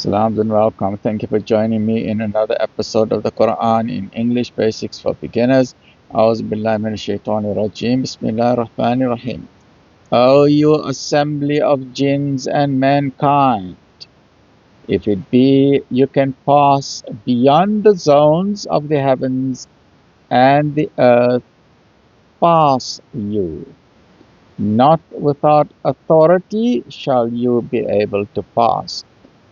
Salams and welcome. Thank you for joining me in another episode of the Quran in English Basics for Beginners. A'udhu billahi minash shaitanir rajeem. Bismillahir rahmanir rahim. O you assembly of jinns and mankind, if it be you can pass beyond the zones of the heavens and the earth, pass you. Not without authority shall you be able to pass.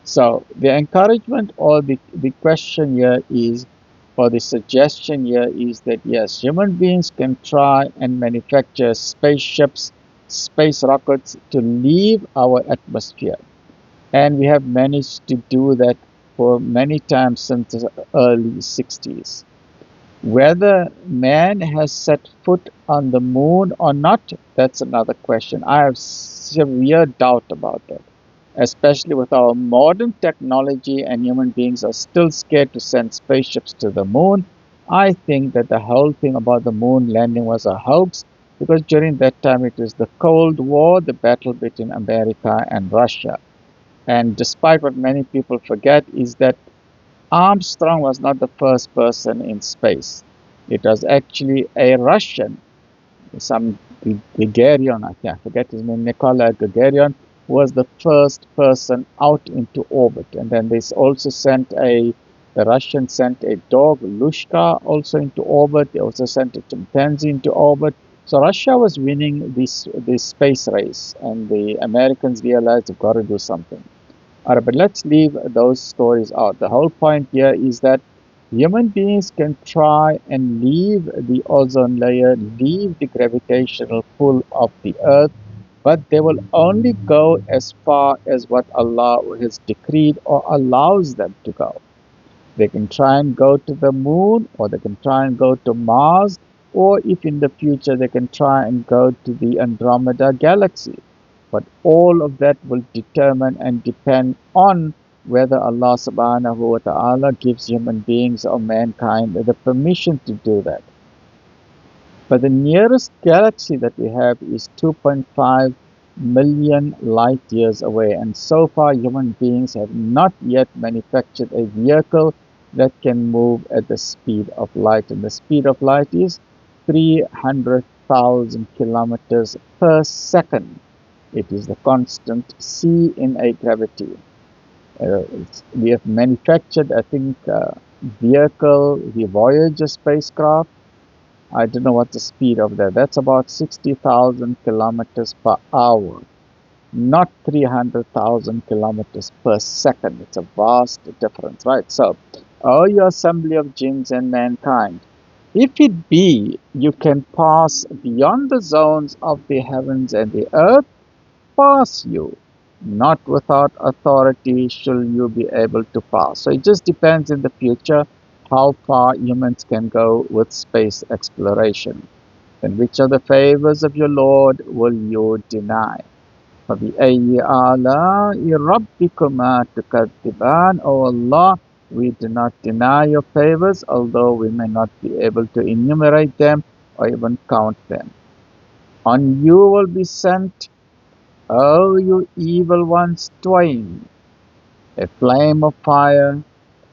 So the encouragement or the question here is, or the suggestion here is that yes, human beings can try and manufacture spaceships, space rockets to leave our atmosphere. And we have managed to do that for many times since the early 60s. Whether man has set foot on the moon or not, that's another question. I have severe doubt about that, especially with our modern technology, and human beings are still scared to send spaceships to the moon. I think that the whole thing about the moon landing was a hoax, because during that time it was the Cold War, the battle between America and Russia. And despite what many people forget is that Armstrong was not the first person in space. It was actually a Russian, some Gagarin, I can't forget his name, Nikolai Gagarin, was the first person out into orbit. And then they also the Russians sent a dog, Lushka, also into orbit. They also sent a chimpanzee into orbit. So Russia was winning this space race, and the Americans realized they've got to do something. All right, but let's leave those stories out. The whole point here is that human beings can try and leave the ozone layer, leave the gravitational pull of the earth, but they will only go as far as what Allah has decreed or allows them to go. They can try and go to the moon, or they can try and go to Mars, or if in the future they can try and go to the Andromeda galaxy. But all of that will determine and depend on whether Allah subhanahu wa ta'ala gives human beings or mankind the permission to do that. But the nearest galaxy that we have is 2.5 million light years away, and so far human beings have not yet manufactured a vehicle that can move at the speed of light, and the speed of light is 300,000 kilometers per second. It is the constant c in a gravity. We have manufactured, I think, vehicle, the Voyager spacecraft. I don't know what the speed of that. That's about 60,000 kilometers per hour, not 300,000 kilometers per second. It's a vast difference, right? So, O you assembly of jinns and mankind, if it be you can pass beyond the zones of the heavens and the earth, pass you. Not without authority shall you be able to pass. So it just depends in the future how far humans can go with space exploration. Then which of the favors of your Lord will you deny? فَبِأَيِّ آلَاءِ رَبِّكُمَا تُكَذِّبَانِ O Allah, we do not deny your favors, although we may not be able to enumerate them or even count them. On you will be sent, O you evil ones twain, a flame of fire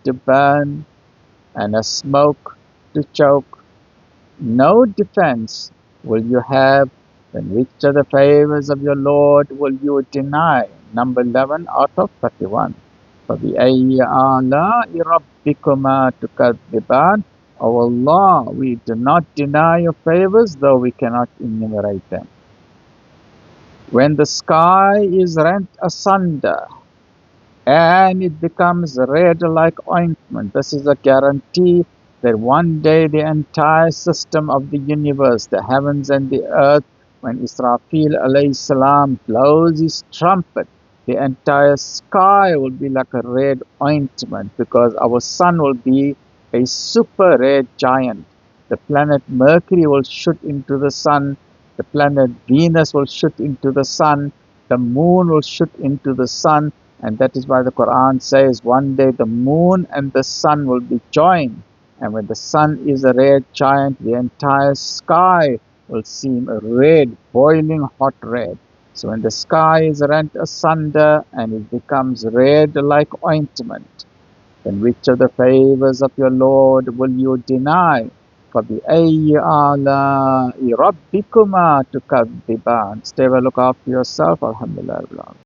to burn and a smoke to choke. No defense will you have, then which of the favors of your Lord will you deny? Number 11 out of 31. فَبِأَيِّ آلَاءِ رَبِّكُمَا تُكَذِّبَانِ O Allah, we do not deny your favors, though we cannot enumerate them. When the sky is rent asunder and it becomes red like ointment, this is a guarantee that one day the entire system of the universe, the heavens and the earth, when Israfil alayhi salam blows his trumpet, the entire sky will be like a red ointment, because our sun will be a super red giant. The planet Mercury will shoot into the sun. The planet Venus will shoot into the sun. The moon will shoot into the sun. And that is why the Quran says one day the moon and the sun will be joined. And when the sun is a red giant, the entire sky will seem red, boiling hot red. So when the sky is rent asunder and it becomes red like ointment, then which of the favors of your Lord will you deny? فَبِأَيِّ آلَاءِ رَبِّكُمَا تُكَذِّبَانِ. Stay well, look after yourself. Alhamdulillah.